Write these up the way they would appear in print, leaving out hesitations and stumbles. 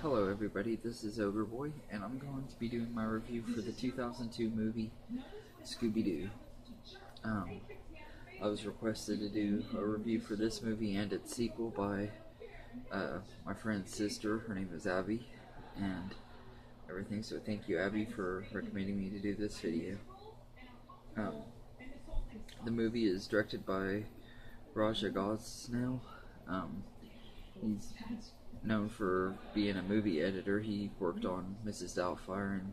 Hello everybody, this is Boy, and I'm going to be doing my review for the 2002 movie Scooby-Doo. Um, I was requested to do a review for this movie and its sequel by my friend's sister. Her name is Abby, and everything, so thank you Abby for recommending me to do this video. Um, the movie is directed by Raja Gosnell. He's known for being a movie editor. He worked on Mrs. Doubtfire and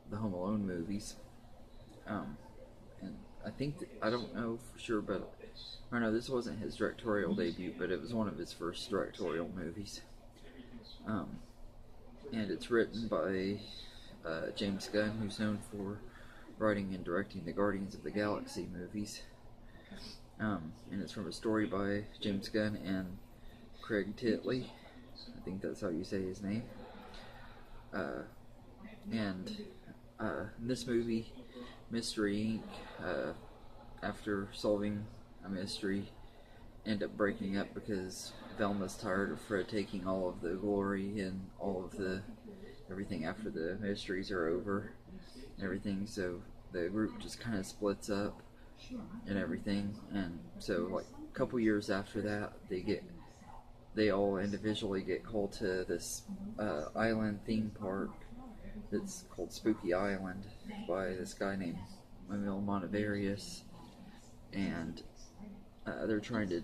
the Home Alone movies. And I think, I don't know for sure, but I know this wasn't his directorial debut, but it was one of his first directorial movies. And it's written by James Gunn, who's known for writing and directing the Guardians of the Galaxy movies. And it's from a story by James Gunn and Craig Titley. I think that's how you say his name. In this movie, Mystery Inc., after solving a mystery, end up breaking up because Velma's tired of Fred taking all of the glory and all of the everything after the mysteries are over and everything. So the group just kind of splits up and everything. And so, like a couple years after that, they all individually get called to this island theme park that's called Spooky Island by this guy named Emil Montevarius, and they're trying to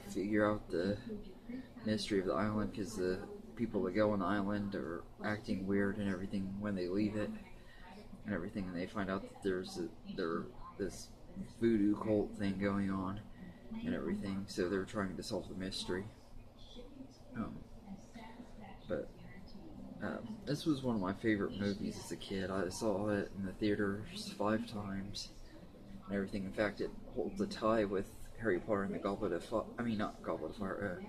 figure out the mystery of the island because the people that go on the island are acting weird and everything when they leave it and everything, and they find out that there's this voodoo cult thing going on and everything, so they're trying to solve the mystery. This was one of my favorite movies as a kid. I saw it in the theaters 5 times and everything. In fact, it holds a tie with Harry Potter and the Goblet of Fire. I mean, not Goblet of Fire.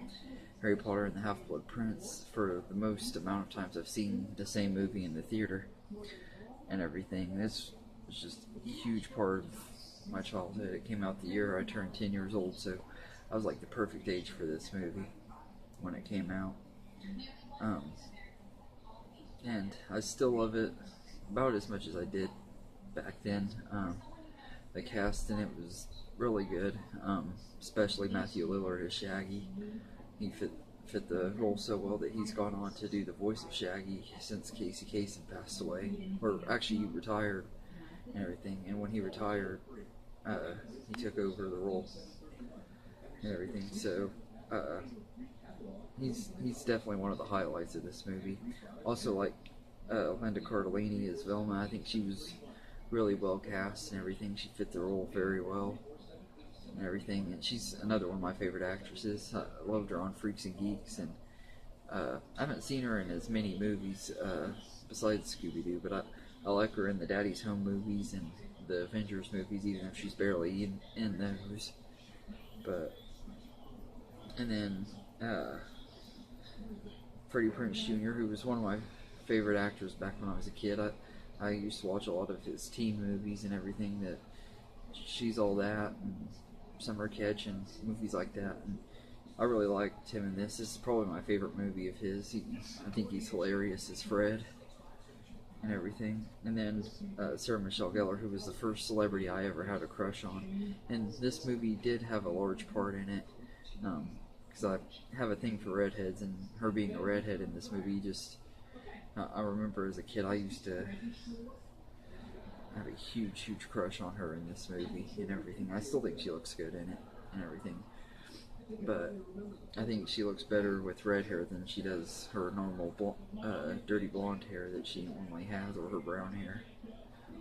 Harry Potter and the Half-Blood Prince for the most amount of times I've seen the same movie in the theater and everything. This was just a huge part of my childhood. It came out the year I turned 10 years old, so I was like the perfect age for this movie when it came out. And I still love it about as much as I did back then. The cast in it was really good, especially Matthew Lillard as Shaggy. He fit the role so well that he's gone on to do the voice of Shaggy since Casey Kasem passed away, or actually he retired and everything. And when he retired, he took over the role and everything. So he's definitely one of the highlights of this movie. Also, like Linda Cardellini as Velma, I think she was really well cast and everything. She fit the role very well and everything, and she's another one of my favorite actresses. I loved her on Freaks and Geeks, and I haven't seen her in as many movies besides Scooby-Doo, but I like her in the Daddy's Home movies and the Avengers movies, even if she's barely in those. And then Freddie Prinze Jr., who was one of my favorite actors back when I was a kid. I used to watch a lot of his teen movies and everything, that She's All That and Summer Catch and movies like that. And I really liked him in this. This is probably my favorite movie of his. I think he's hilarious as Fred and everything. And then Sarah Michelle Gellar, who was the first celebrity I ever had a crush on. And this movie did have a large part in it, because I have a thing for redheads, and her being a redhead in this movie just... I remember as a kid I used to have a huge crush on her in this movie and everything. I still think she looks good in it and everything, but I think she looks better with red hair than she does her normal dirty blonde hair that she normally has, or her brown hair.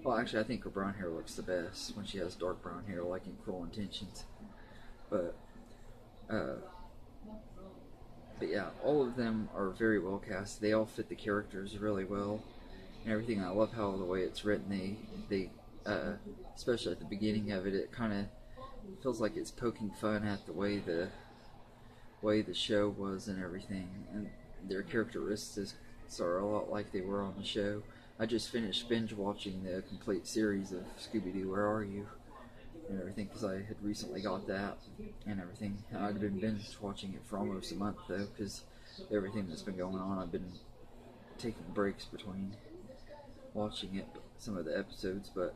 Well, actually I think her brown hair looks the best when she has dark brown hair, like in Cruel Intentions. But yeah, all of them are very well cast. They all fit the characters really well and everything. I love how the way it's written, they especially at the beginning of it, it kind of feels like it's poking fun at the way the show was and everything, and their characteristics are a lot like they were on the show. I just finished binge watching the complete series of Scooby-Doo, Where Are You? And everything, because I had recently got that and everything. I'd been binge watching it for almost a month though, because everything that's been going on. I've been taking breaks between watching it, some of the episodes, but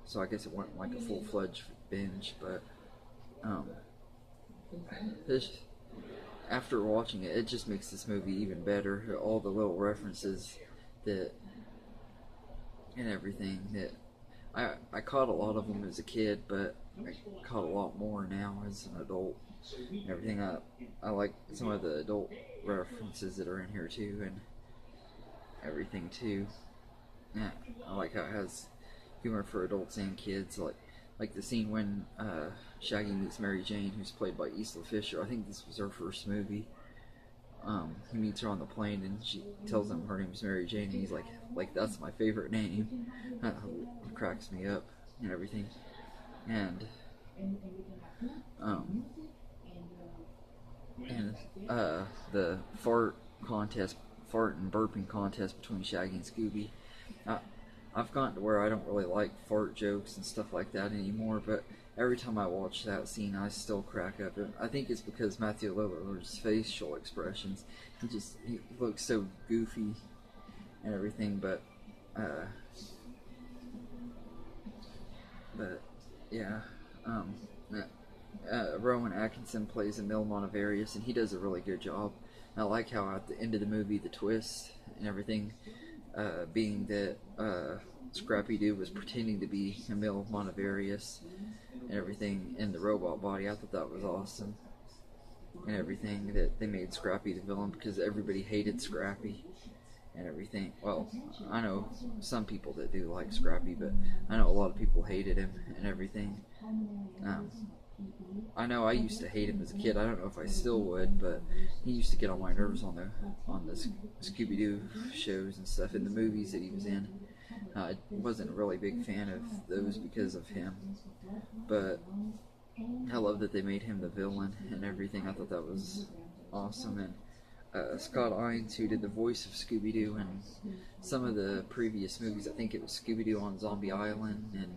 so I guess it wasn't like a full-fledged binge, but this, after watching it, it just makes this movie even better. All the little references that and everything that I caught a lot of them as a kid, but I caught a lot more now as an adult. And everything I like some of the adult references that are in here too, and everything too. Yeah, I like how it has humor for adults and kids. Like the scene when Shaggy meets Mary Jane, who's played by Isla Fisher. I think this was her first movie. He meets her on the plane, and she tells him her name's Mary Jane, and he's like that's my favorite name. It cracks me up and everything. And the fart and burping contest between Shaggy and Scooby. I've gotten to where I don't really like fart jokes and stuff like that anymore, but every time I watch that scene, I still crack up. I think it's because Matthew Lillard's facial expressions. He looks so goofy and everything, but yeah. Rowan Atkinson plays Emil Montevarius, and he does a really good job. I like how at the end of the movie, the twist and everything, being that Scrappy-Doo was pretending to be Emil Montevarius and everything in the robot body. I thought that was awesome. And everything that they made Scrappy the villain because everybody hated Scrappy and everything. Well, I know some people that do like Scrappy, but I know a lot of people hated him and everything. I know I used to hate him as a kid. I don't know if I still would, but he used to get on my nerves on the Scooby-Doo shows and stuff, in the movies that he was in. I wasn't a really big fan of those because of him, but I love that they made him the villain and everything. I thought that was awesome. And Scott Innes, who did the voice of Scooby-Doo in some of the previous movies, I think it was Scooby-Doo on Zombie Island and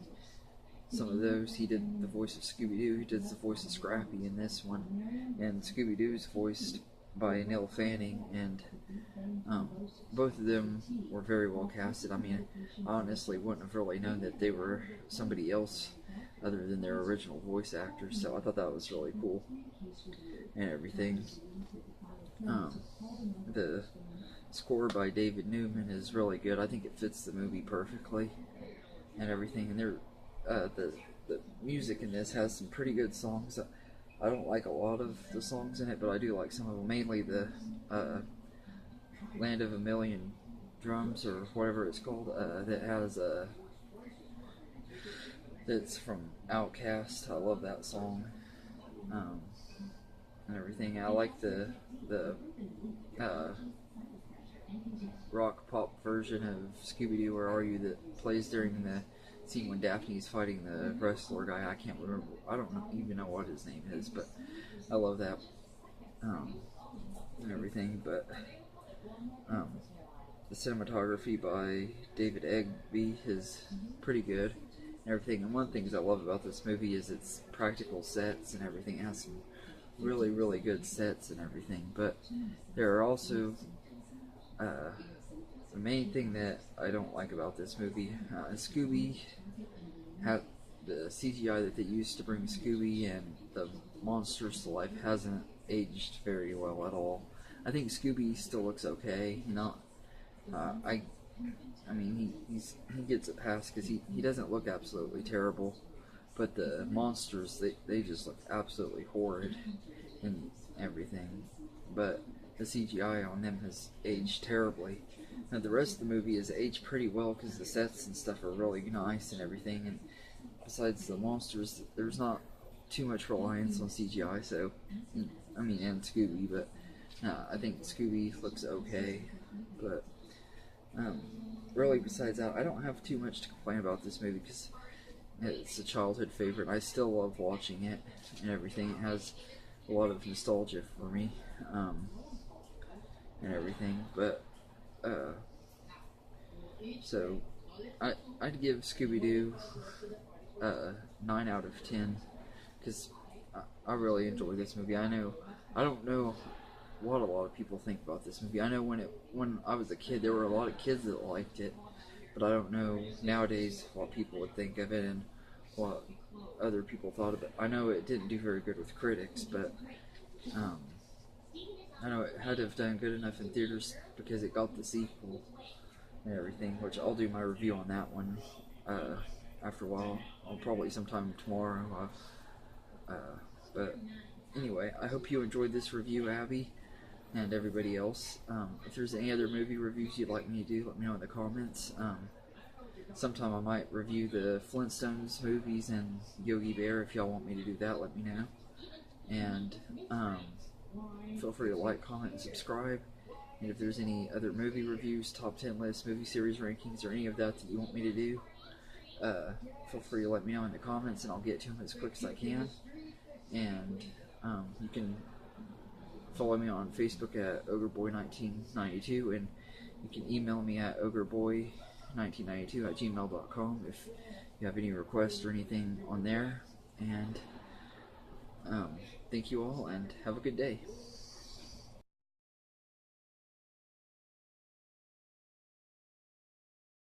some of those, he did the voice of Scooby-Doo. He did the voice of Scrappy in this one, and Scooby-Doo's voiced by Neil Fanning, and both of them were very well casted. I mean, I honestly wouldn't have really known that they were somebody else other than their original voice actors, so I thought that was really cool and everything. The score by David Newman is really good. I think it fits the movie perfectly and everything, and the music in this has some pretty good songs. I don't like a lot of the songs in it, but I do like some of them. Mainly the Land of a Million Drums, or whatever it's called, that has that's from Outkast. I love that song and everything. I like the rock pop version of Scooby-Doo, Where Are You, that plays during the scene when Daphne's fighting the wrestler guy. I can't remember. I don't even know what his name is, but I love that and everything. But the cinematography by David Egby is pretty good and everything. And one of the things I love about this movie is its practical sets and everything. It has some really, really good sets and everything. But there are also the main thing that I don't like about this movie, Scooby had the CGI that they used to bring Scooby and the monsters to life hasn't aged very well at all. I think Scooby still looks okay. I mean he gets it past because he doesn't look absolutely terrible, but the monsters they just look absolutely horrid and everything. But the CGI on them has aged terribly. Now the rest of the movie has aged pretty well because the sets and stuff are really nice and everything. And besides the monsters, there's not too much reliance on CGI. So, I mean, and Scooby, but I think Scooby looks okay. But really, besides that, I don't have too much to complain about this movie because it's a childhood favorite. I still love watching it and everything. It has a lot of nostalgia for me and everything. But so I'd give Scooby-Doo 9 out of 10 because I really enjoy this movie. I don't know what a lot of people think about this movie. I know when I was a kid, there were a lot of kids that liked it, but I don't know nowadays what people would think of it and what other people thought of it. I know it didn't do very good with critics, but I know it had to have done good enough in theaters because it got the sequel and everything, which I'll do my review on that one after a while. I'll probably sometime tomorrow. But anyway, I hope you enjoyed this review, Abby, and everybody else. If there's any other movie reviews you'd like me to do, let me know in the comments. Sometime I might review the Flintstones movies and Yogi Bear. If y'all want me to do that, let me know. And feel free to like, comment, and subscribe. And if there's any other movie reviews, top 10 lists, movie series rankings, or any of that you want me to do, feel free to let me know in the comments, and I'll get to them as quick as I can. And you can follow me on Facebook at OgreBoy1992, and you can email me at OgreBoy1992@gmail.com if you have any requests or anything on there. And thank you all, and have a good day.